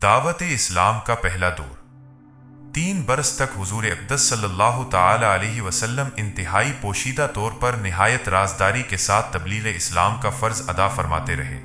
دعوت اسلام کا پہلا دور 3 برس تک حضور اقدس صلی اللہ تعالی علیہ وسلم انتہائی پوشیدہ طور پر نہایت رازداری کے ساتھ تبلیغ اسلام کا فرض ادا فرماتے رہے،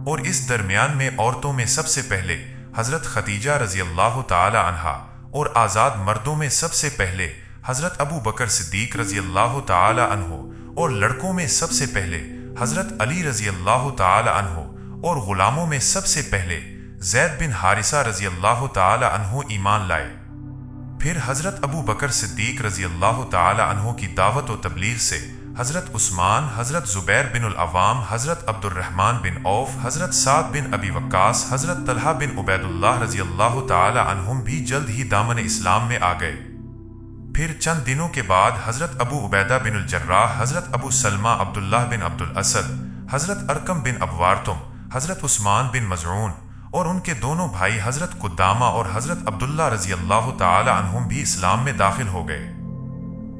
اور اس درمیان میں عورتوں میں سب سے پہلے حضرت خدیجہ رضی اللہ تعالی عنہا اور آزاد مردوں میں سب سے پہلے حضرت ابو بکر صدیق رضی اللہ تعالی عنہ اور لڑکوں میں سب سے پہلے حضرت علی رضی اللہ تعالی عنہ اور غلاموں میں سب سے پہلے زید بن حارثہ رضی اللہ تعالی عنہ ایمان لائے۔ پھر حضرت ابو بکر صدیق رضی اللہ تعالی عنہ کی دعوت و تبلیغ سے حضرت عثمان، حضرت زبیر بن العوام، حضرت عبد الرحمن بن عوف، حضرت سعد بن ابی وقاص، حضرت طلحہ بن عبید اللہ رضی اللہ تعالی عنہم بھی جلد ہی دامن اسلام میں آ گئے۔ پھر چند دنوں کے بعد حضرت ابو عبیدہ بن الجراح، حضرت ابو سلمہ عبداللہ بن عبد الاسد، حضرت ارقم بن ابوارتم، حضرت عثمان بن مظعون اور ان کے دونوں بھائی حضرت قدامہ اور حضرت عبداللہ رضی اللہ تعالی عنہم بھی اسلام میں داخل ہو گئے۔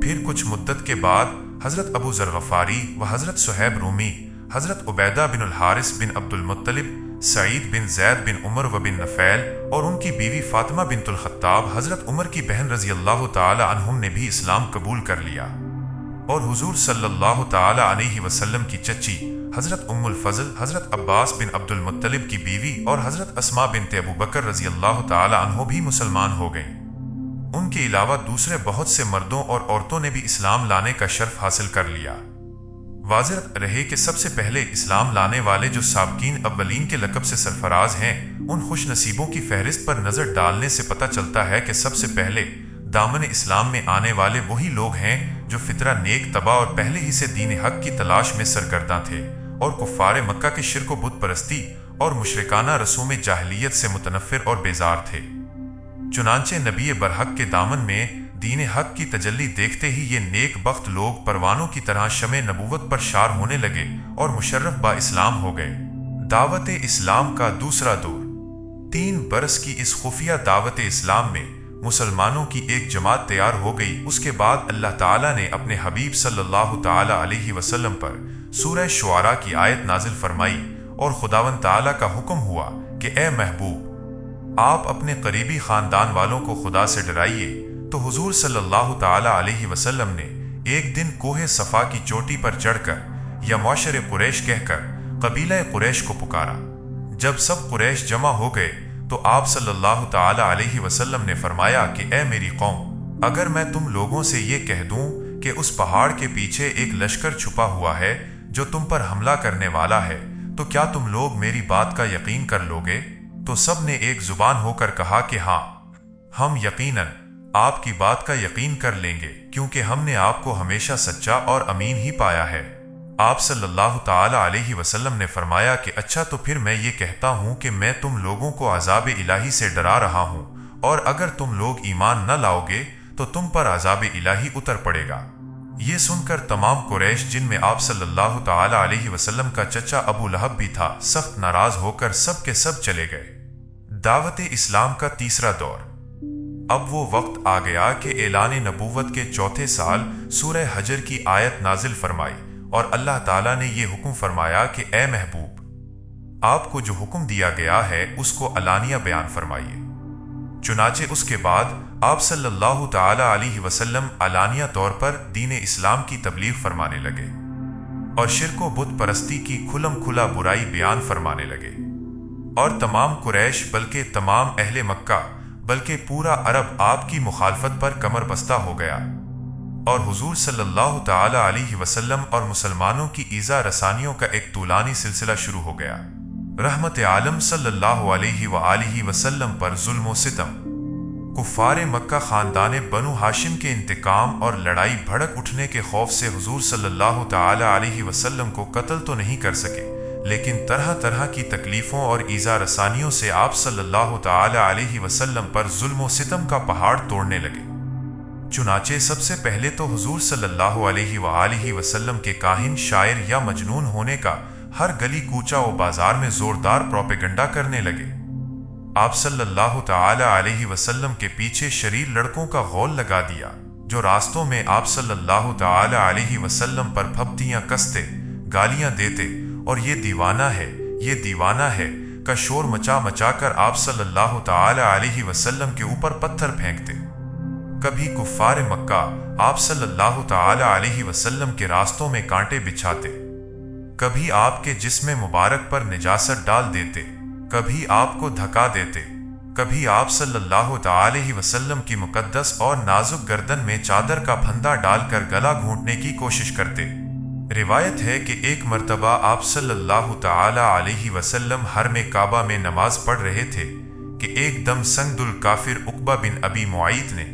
پھر کچھ مدت کے بعد حضرت ابو ذر غفاری و حضرت صہیب رومی، حضرت عبیدہ بن الحارث بن عبد المطلب، سعید بن زید بن عمر و بن نفیل اور ان کی بیوی فاطمہ بنت الخطاب حضرت عمر کی بہن رضی اللہ تعالی عنہم نے بھی اسلام قبول کر لیا، اور حضور صلی اللہ تعالی علیہ وسلم کی چچی حضرت ام الفضل، حضرت عباس بن عبد المطلب کی بیوی اور حضرت اسماء بنت ابو بکر رضی اللہ تعالی عنہ بھی مسلمان ہو گئیں۔ ان کے علاوہ دوسرے بہت سے مردوں اور عورتوں نے بھی اسلام لانے کا شرف حاصل کر لیا۔ واضح رہے کہ سب سے پہلے اسلام لانے والے جو سابقین اولین کے لقب سے سرفراز ہیں، ان خوش نصیبوں کی فہرست پر نظر ڈالنے سے پتہ چلتا ہے کہ سب سے پہلے دامن اسلام میں آنے والے وہی لوگ ہیں جو فطرہ نیک طبع اور پہلے ہی سے دین حق کی تلاش میں سرگرداں تھے، اور کفار مکہ کے شرک و بت پرستی اور مشرکانہ رسوم جاہلیت سے متنفر اور بیزار تھے۔ چنانچہ نبی برحق کے دامن میں دین حق کی تجلی دیکھتے ہی یہ نیک بخت لوگ پروانوں کی طرح شمع نبوت پر شار ہونے لگے اور مشرف با اسلام ہو گئے۔ دعوت اسلام کا دوسرا دور 3 برس کی اس خفیہ دعوت اسلام میں مسلمانوں کی ایک جماعت تیار ہو گئی۔ اس کے بعد اللہ تعالیٰ نے اپنے حبیب صلی اللہ تعالی علیہ وسلم پر سورہ شعراء کی آیت نازل فرمائی، اور خداوند تعالیٰ کا حکم ہوا کہ اے محبوب، آپ اپنے قریبی خاندان والوں کو خدا سے ڈرائیے۔ تو حضور صلی اللہ تعالی علیہ وسلم نے ایک دن کوہ صفا کی چوٹی پر چڑھ کر یا معشر قریش کہہ کر قبیلہ قریش کو پکارا۔ جب سب قریش جمع ہو گئے تو آپ صلی اللہ تعالی علیہ وسلم نے فرمایا کہ اے میری قوم، اگر میں تم لوگوں سے یہ کہہ دوں کہ اس پہاڑ کے پیچھے ایک لشکر چھپا ہوا ہے جو تم پر حملہ کرنے والا ہے، تو کیا تم لوگ میری بات کا یقین کر لوگے؟ تو سب نے ایک زبان ہو کر کہا کہ ہاں، ہم یقیناً آپ کی بات کا یقین کر لیں گے، کیونکہ ہم نے آپ کو ہمیشہ سچا اور امین ہی پایا ہے۔ آپ صلی اللہ تعالی علیہ وسلم نے فرمایا کہ اچھا، تو پھر میں یہ کہتا ہوں کہ میں تم لوگوں کو عذاب الہی سے ڈرا رہا ہوں، اور اگر تم لوگ ایمان نہ لاؤ گے تو تم پر عذاب الہی اتر پڑے گا۔ یہ سن کر تمام قریش، جن میں آپ صلی اللہ تعالی علیہ وسلم کا چچا ابو لہب بھی تھا، سخت ناراض ہو کر سب کے سب چلے گئے۔ دعوت اسلام کا تیسرا دور اب وہ وقت آ گیا کہ اعلان نبوت کے چوتھے سال سورہ حجر کی آیت نازل فرمائی، اور اللہ تعالیٰ نے یہ حکم فرمایا کہ اے محبوب، آپ کو جو حکم دیا گیا ہے اس کو علانیہ بیان فرمائیے۔ چنانچہ اس کے بعد آپ صلی اللہ تعالی علیہ وسلم علانیہ طور پر دین اسلام کی تبلیغ فرمانے لگے، اور شرک و بت پرستی کی کھلم کھلا برائی بیان فرمانے لگے، اور تمام قریش بلکہ تمام اہل مکہ بلکہ پورا عرب آپ کی مخالفت پر کمر بستہ ہو گیا، اور حضور صلی اللہ تعالی علیہ وسلم اور مسلمانوں کی ایذا رسانیوں کا ایک طولانی سلسلہ شروع ہو گیا۔ رحمت عالم صلی اللہ علیہ وآلہ وسلم پر ظلم و ستم۔ کفار مکہ خاندان بنو ہاشم کے انتقام اور لڑائی بھڑک اٹھنے کے خوف سے حضور صلی اللہ تعالی علیہ وسلم کو قتل تو نہیں کر سکے، لیکن طرح طرح کی تکلیفوں اور ایذا رسانیوں سے آپ صلی اللہ تعالی علیہ وسلم پر ظلم و ستم کا پہاڑ توڑنے لگے۔ چنانچہ سب سے پہلے تو حضور صلی اللہ علیہ وآلہ وسلم کے کاہن، شاعر یا مجنون ہونے کا ہر گلی کوچہ و بازار میں زوردار پروپیگنڈا کرنے لگے۔ آپ صلی اللہ تعالی علیہ وسلم کے پیچھے شریر لڑکوں کا غول لگا دیا، جو راستوں میں آپ صلی اللہ تعالی علیہ وسلم پر پھپتیاں کستے، گالیاں دیتے اور یہ دیوانہ ہے، یہ دیوانہ ہے کا شور مچا مچا کر آپ صلی اللہ تعالی علیہ وسلم کے اوپر پتھر پھینکتے۔ کبھی کفار مکہ آپ صلی اللہ تعالی علیہ وسلم کے راستوں میں کانٹے بچھاتے، کبھی آپ کے جسم مبارک پر نجاست ڈال دیتے، کبھی آپ کو دھکا دیتے، کبھی آپ صلی اللہ تعالی وسلم کی مقدس اور نازک گردن میں چادر کا پھندا ڈال کر گلا گھونٹنے کی کوشش کرتے۔ روایت ہے کہ ایک مرتبہ آپ صلی اللہ تعالی علیہ وسلم حرم کعبہ میں نماز پڑھ رہے تھے کہ ایک دم سنگ الکافر عقبہ بن ابی معیط نے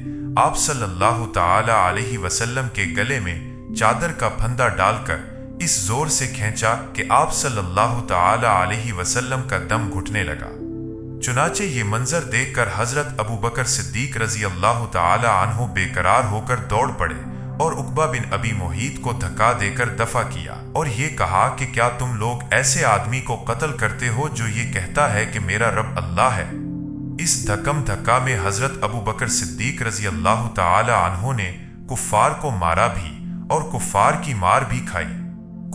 آپ صلی اللہ تعالی علیہ وسلم کے گلے میں چادر کا پھندا ڈال کر اس زور سے کھینچا کہ آپ صلی اللہ تعالی علیہ وسلم کا دم گھٹنے لگا۔ چنانچہ یہ منظر دیکھ کر حضرت ابو بکر صدیق رضی اللہ تعالی عنہ بے قرار ہو کر دوڑ پڑے اور عقبہ بن ابی معیط کو دھکا دے کر دفع کیا اور یہ کہا کہ کیا تم لوگ ایسے آدمی کو قتل کرتے ہو جو یہ کہتا ہے کہ میرا رب اللہ ہے؟ اس دھکم دھکا میں حضرت ابو بکر صدیق رضی اللہ تعالی عنہ نے کفار کو مارا بھی اور کفار کی مار بھی کھائی۔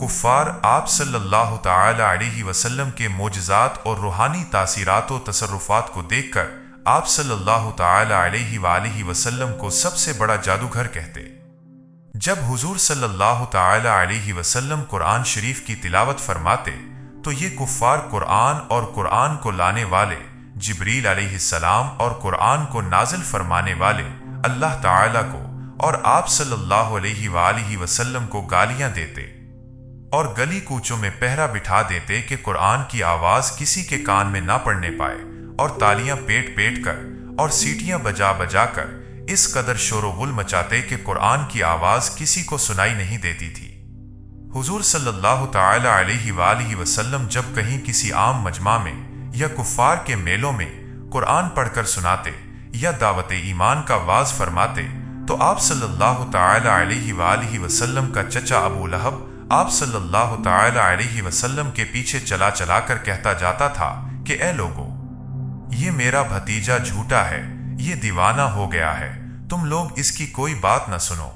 کفار آپ صلی اللہ تعالی علیہ وسلم کے معجزات اور روحانی تاثیرات و تصرفات کو دیکھ کر آپ صلی اللہ تعالی علیہ وآلہ وسلم کو سب سے بڑا جادوگر کہتے۔ جب حضور صلی اللہ تعالی علیہ وسلم قرآن شریف کی تلاوت فرماتے تو یہ کفار قرآن اور قرآن کو لانے والے جبریل علیہ السلام اور قرآن کو نازل فرمانے والے اللہ تعالی کو اور آپ صلی اللہ علیہ وآلہ وسلم کو گالیاں دیتے اور گلی کوچوں میں پہرا بٹھا دیتے کہ قرآن کی آواز کسی کے کان میں نہ پڑنے پائے، اور تالیاں پیٹ پیٹ کر اور سیٹیاں بجا بجا کر اس قدر شور و غل مچاتے کہ قرآن کی آواز کسی کو سنائی نہیں دیتی تھی۔ حضور صلی اللہ تعالی علیہ وآلہ وسلم جب کہیں کسی عام مجمع میں یا کفار کے میلوں میں قرآن پڑھ کر سناتے یا دعوت ایمان کا واعظ فرماتے تو آپ صلی اللہ تعالی علیہ وآلہ وسلم کا چچا ابو لہب آپ صلی اللہ تعالی علیہ وسلم کے پیچھے چلا چلا کر کہتا جاتا تھا کہ اے لوگو، یہ میرا بھتیجا جھوٹا ہے، یہ دیوانہ ہو گیا ہے، تم لوگ اس کی کوئی بات نہ سنو۔